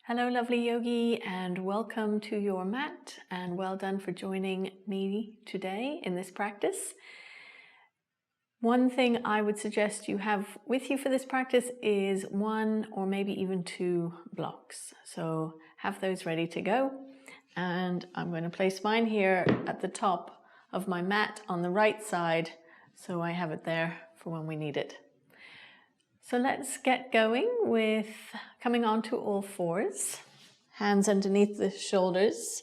Hello, lovely yogi, and welcome to your mat, and well done for joining me today in this practice. One thing I would suggest you have with you for this practice is 1 or maybe even 2 blocks. So have those ready to go. And I'm going to place mine here at the top of my mat on the right side, so I have it there for when we need it. So let's get going with coming onto all fours, hands underneath the shoulders,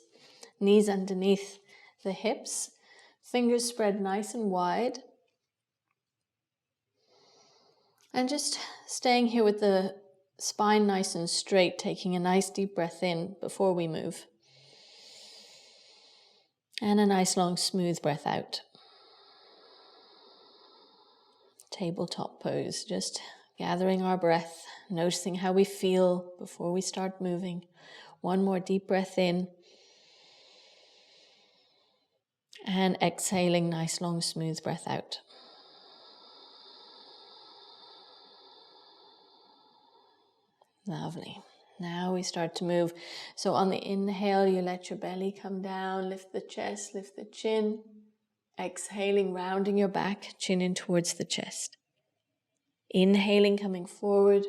knees underneath the hips, fingers spread nice and wide. And just staying here with the spine nice and straight, taking a nice deep breath in before we move. And a nice long smooth breath out. Tabletop pose, just gathering our breath, noticing how we feel before we start moving. 1 more deep breath in. And exhaling, nice long smooth breath out. Lovely. Now we start to move. So on the inhale, you let your belly come down, lift the chest, lift the chin. Exhaling, rounding your back, chin in towards the chest. Inhaling, coming forward.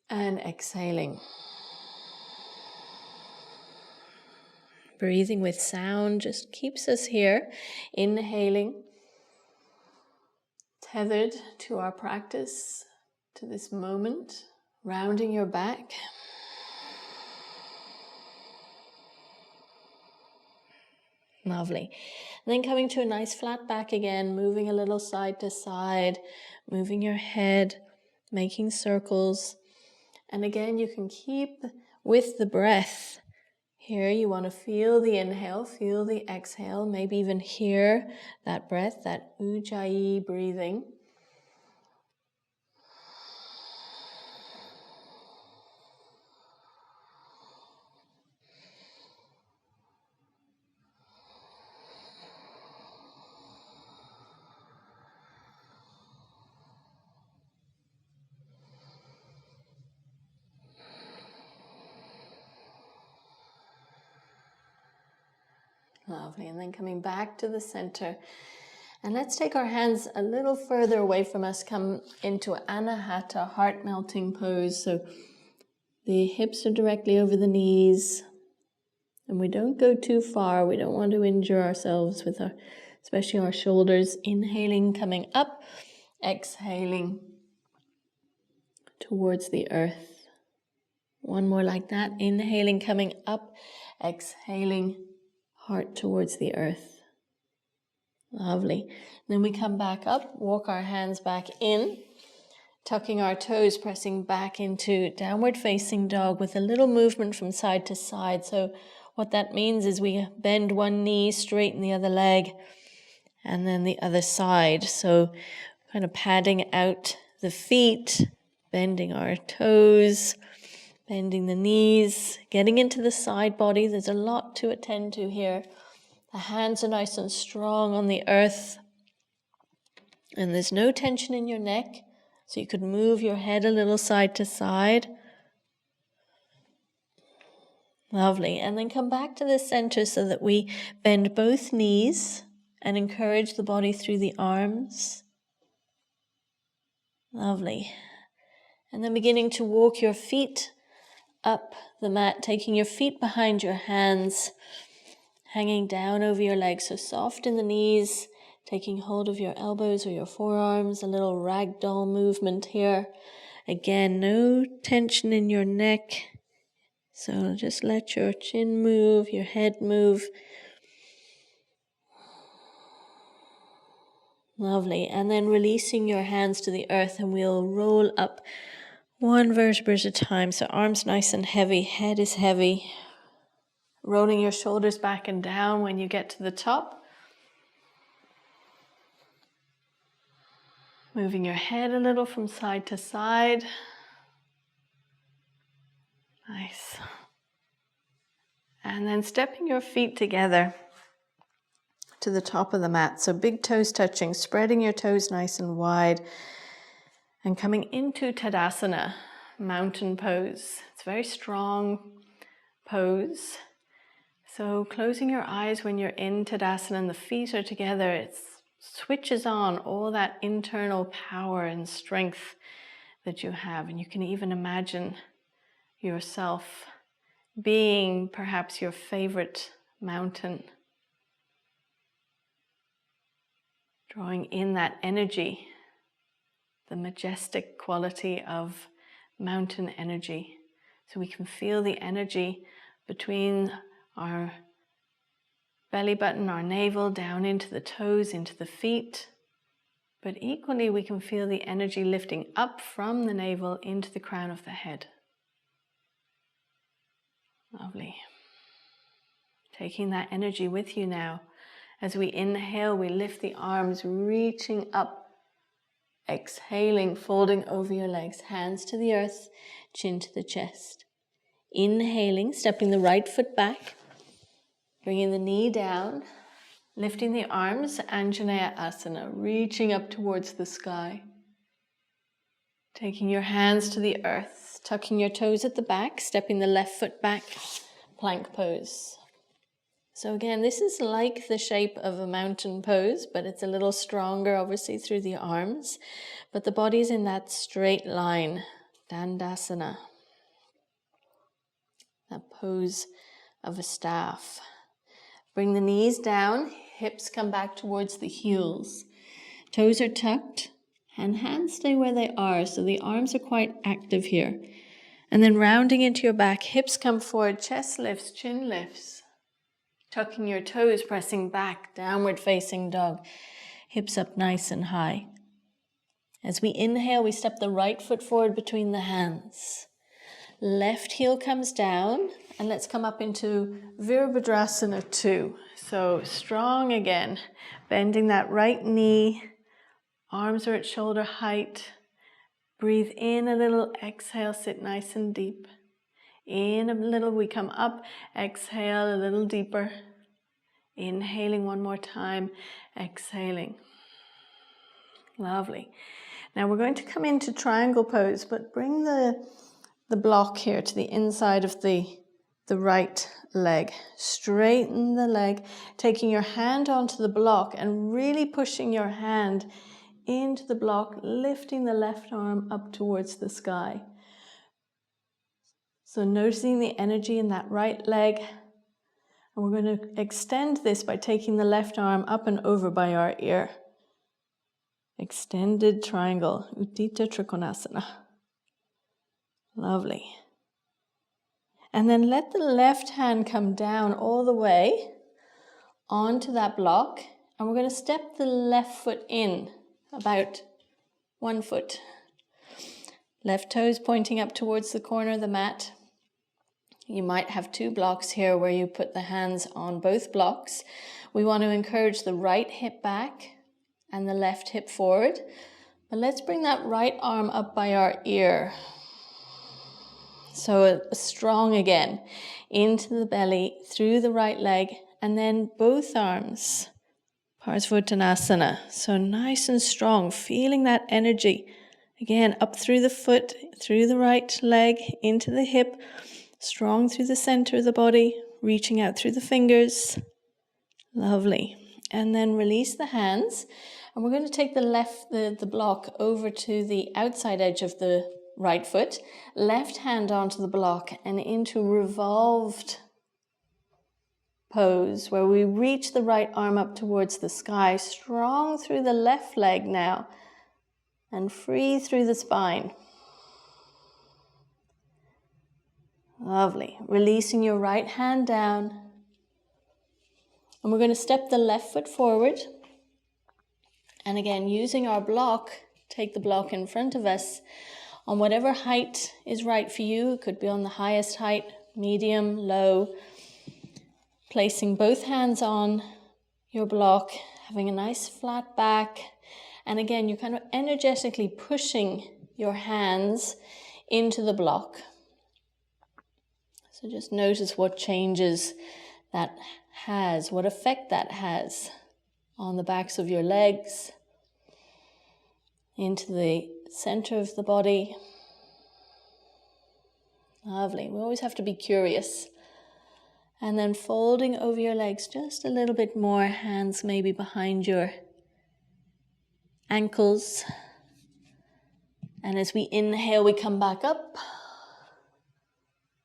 And exhaling. Breathing with sound just keeps us here. Inhaling, tethered to our practice, to this moment, rounding your back. Lovely. And then coming to a nice flat back again, moving a little side to side, moving your head, making circles. And again, you can keep with the breath. Here you want to feel the inhale, feel the exhale, maybe even hear that breath, that ujjayi breathing. Lovely, and then coming back to the center. And let's take our hands a little further away from us, come into Anahata, heart-melting pose. So the hips are directly over the knees. And we don't go too far. We don't want to injure ourselves with especially our shoulders. Inhaling, coming up. Exhaling towards the earth. 1 more like that. Inhaling, coming up. Exhaling, heart towards the earth. Lovely. Then we come back up, walk our hands back in, tucking our toes, pressing back into downward facing dog with a little movement from side to side. So what that means is we bend 1 knee, straighten the other leg, and then the other side. So kind of padding out the feet, bending our toes, bending the knees, getting into the side body. There's a lot to attend to here. The hands are nice and strong on the earth. And there's no tension in your neck. So you could move your head a little side to side. Lovely. And then come back to the center so that we bend both knees and encourage the body through the arms. Lovely. And then beginning to walk your feet up the mat, taking your feet behind your hands, hanging down over your legs, so soft in the knees, taking hold of your elbows or your forearms, a little ragdoll movement here. Again, no tension in your neck, so just let your chin move, your head move. Lovely, and then releasing your hands to the earth, and we'll roll up 1 vertebra at a time, so arms nice and heavy, head is heavy. Rolling your shoulders back and down when you get to the top. Moving your head a little from side to side. Nice. And then stepping your feet together to the top of the mat. So big toes touching, spreading your toes nice and wide. And coming into Tadasana. mountain pose. It's a very strong pose. So closing your eyes when you're in Tadasana and the feet are together, it switches on all that internal power and strength that you have. And you can even imagine yourself being perhaps your favorite mountain. Drawing in that energy, the majestic quality of mountain energy. So we can feel the energy between our belly button, our navel, down into the toes, into the feet. But equally, we can feel the energy lifting up from the navel into the crown of the head. Lovely. Taking that energy with you now. As we inhale, we lift the arms, reaching up. Exhaling, folding over your legs, hands to the earth, chin to the chest. Inhaling, stepping the right foot back, bringing the knee down, lifting the arms, Anjaneya Asana, reaching up towards the sky. Taking your hands to the earth, tucking your toes at the back, stepping the left foot back, plank pose. So again, this is like the shape of a mountain pose, but it's a little stronger, obviously, through the arms. But the body's in that straight line, Dandasana. That pose of a staff. Bring the knees down, hips come back towards the heels. Toes are tucked, and hands stay where they are, so the arms are quite active here. And then rounding into your back, hips come forward, chest lifts, chin lifts. Tucking your toes, pressing back, downward facing dog. Hips up nice and high. As we inhale, we step the right foot forward between the hands. Left heel comes down, and let's come up into Virabhadrasana 2. So strong again, bending that right knee. Arms are at shoulder height. Breathe in a little, exhale, sit nice and deep. In a little, we come up, exhale a little deeper. Inhaling one more time, exhaling. Lovely. Now we're going to come into triangle pose, but bring the block here to the inside of the right leg. Straighten the leg, taking your hand onto the block and really pushing your hand into the block, lifting the left arm up towards the sky. So noticing the energy in that right leg. And we're going to extend this by taking the left arm up and over by our ear. Extended triangle, Utthita Trikonasana. Lovely. And then let the left hand come down all the way onto that block. And we're going to step the left foot in about 1 foot. Left toes pointing up towards the corner of the mat. You might have 2 blocks here where you put the hands on both blocks. We want to encourage the right hip back and the left hip forward. But let's bring that right arm up by our ear. So strong again, into the belly, through the right leg, and then both arms, Parsvottanasana. So nice and strong, feeling that energy. Again, up through the foot, through the right leg, into the hip, strong through the center of the body, reaching out through the fingers. Lovely. And then release the hands. And we're going to take the block over to the outside edge of the right foot. Left hand onto the block and into revolved pose where we reach the right arm up towards the sky. Strong through the left leg now. And free through the spine. Lovely. Releasing your right hand down. And we're going to step the left foot forward. And again, using our block, take the block in front of us on whatever height is right for you. It could be on the highest height, medium, low. Placing both hands on your block, having a nice flat back. And again, you're kind of energetically pushing your hands into the block. So just notice what changes that has, what effect that has on the backs of your legs, into the center of the body. Lovely. We always have to be curious. And then folding over your legs just a little bit more, hands maybe behind your ankles. And as we inhale, we come back up.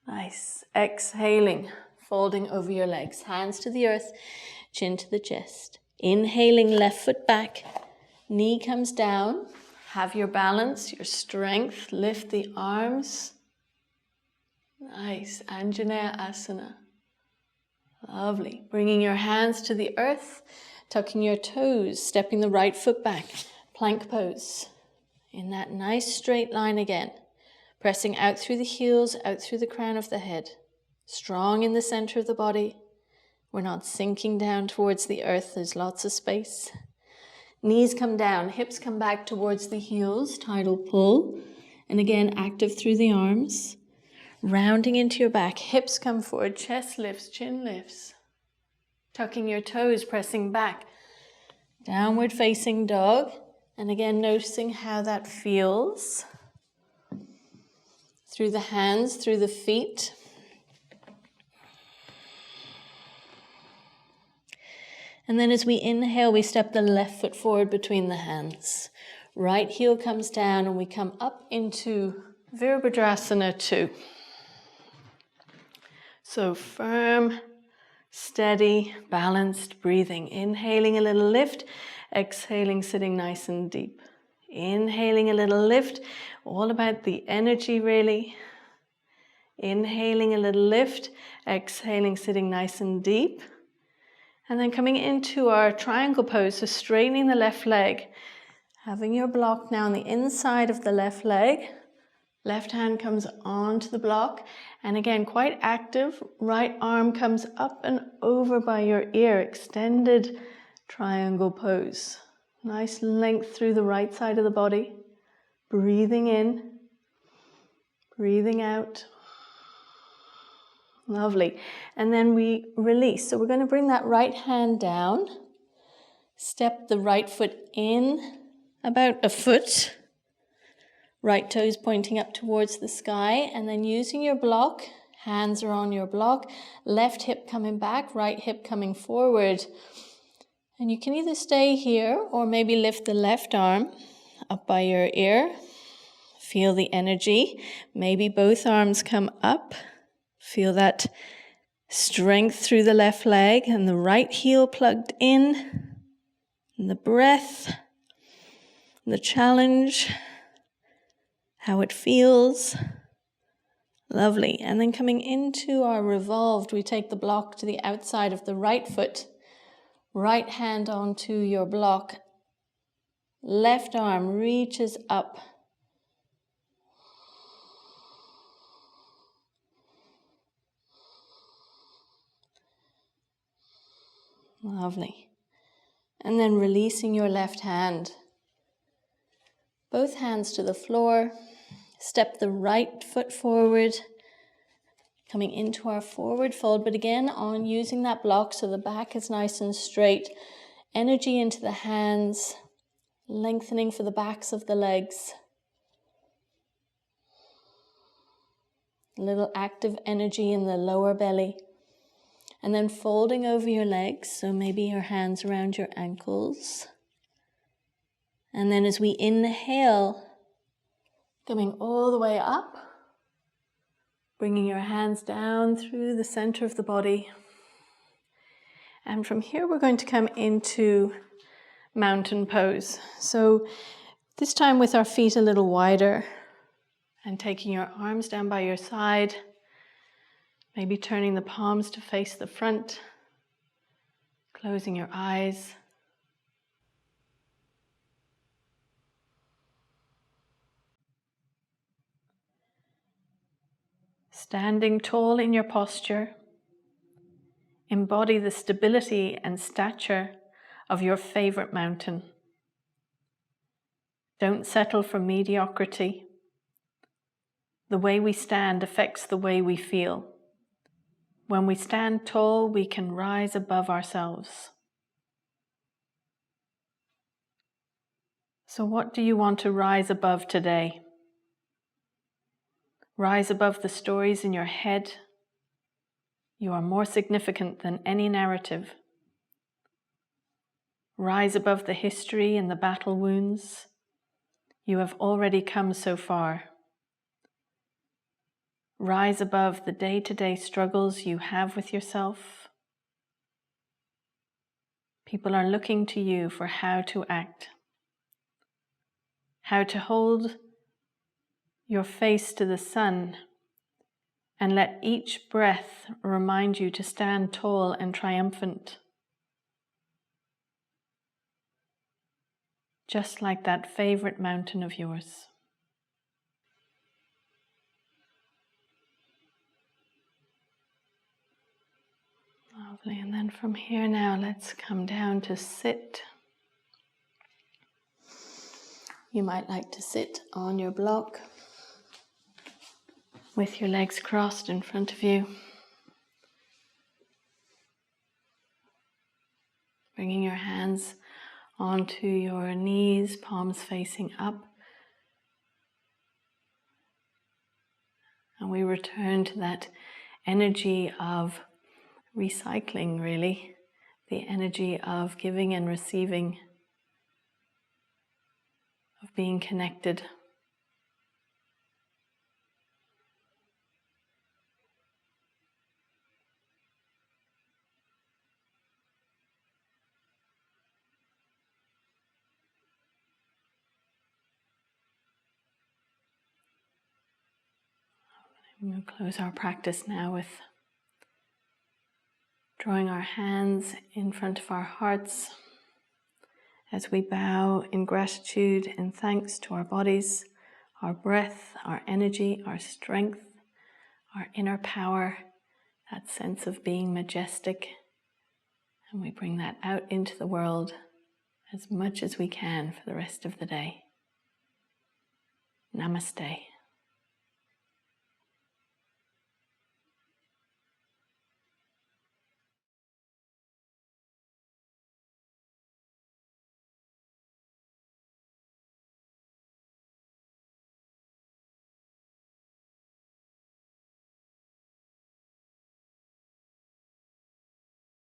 Nice. Exhaling, folding over your legs, hands to the earth, chin to the chest. Inhaling, left foot back, knee comes down. Have your balance, your strength. Lift the arms. Nice. Anjaneyasana Asana. Lovely. Bringing your hands to the earth, tucking your toes, stepping the right foot back. Plank pose. In that nice straight line again. Pressing out through the heels, out through the crown of the head. Strong in the center of the body. We're not sinking down towards the earth. There's lots of space. Knees come down, hips come back towards the heels, tidal pull. And again, active through the arms. Rounding into your back, hips come forward, chest lifts, chin lifts. Tucking your toes, pressing back. Downward facing dog. And again, noticing how that feels. Through the hands, through the feet. And then as we inhale, we step the left foot forward between the hands. Right heel comes down and we come up into Virabhadrasana 2. So firm, steady, balanced breathing. Inhaling a little lift, exhaling, sitting nice and deep. Inhaling a little lift, all about the energy really. Inhaling a little lift, exhaling, sitting nice and deep. And then coming into our triangle pose, so straightening the left leg. Having your block now on the inside of the left leg. Left hand comes onto the block. And again, quite active. Right arm comes up and over by your ear. Extended triangle pose. Nice length through the right side of the body. Breathing in. Breathing out. Lovely. And then we release. So we're going to bring that right hand down. Step the right foot in about a foot. Right toes pointing up towards the sky. And then using your block, hands are on your block. Left hip coming back, right hip coming forward. And you can either stay here or maybe lift the left arm up by your ear. Feel the energy. Maybe both arms come up. Feel that strength through the left leg and the right heel plugged in. And the breath, the challenge, how it feels. Lovely. And then coming into our revolved, we take the block to the outside of the right foot. Right hand onto your block. Left arm reaches up. Lovely. And then releasing your left hand. Both hands to the floor. Step the right foot forward. Coming into our forward fold, but again on using that block so the back is nice and straight. Energy into the hands. Lengthening for the backs of the legs. A little active energy in the lower belly. And then folding over your legs, so maybe your hands around your ankles. And then as we inhale, coming all the way up, bringing your hands down through the center of the body. And from here we're going to come into mountain pose. So this time with our feet a little wider and taking your arms down by your side. Maybe turning the palms to face the front, closing your eyes. Standing tall in your posture, embody the stability and stature of your favorite mountain. Don't settle for mediocrity. The way we stand affects the way we feel. When we stand tall, we can rise above ourselves. So what do you want to rise above today? Rise above the stories in your head. You are more significant than any narrative. Rise above the history and the battle wounds. You have already come so far. Rise above the day-to-day struggles you have with yourself. People are looking to you for how to act, how to hold your face to the sun, and let each breath remind you to stand tall and triumphant. Just like that favorite mountain of yours. Lovely, and then from here now, let's come down to sit. You might like to sit on your block with your legs crossed in front of you. Bringing your hands onto your knees, palms facing up. And we return to that energy of recycling, really. The energy of giving and receiving, of being connected. We'll close our practice now with drawing our hands in front of our hearts as we bow in gratitude and thanks to our bodies, our breath, our energy, our strength, our inner power, that sense of being majestic. And we bring that out into the world as much as we can for the rest of the day. Namaste.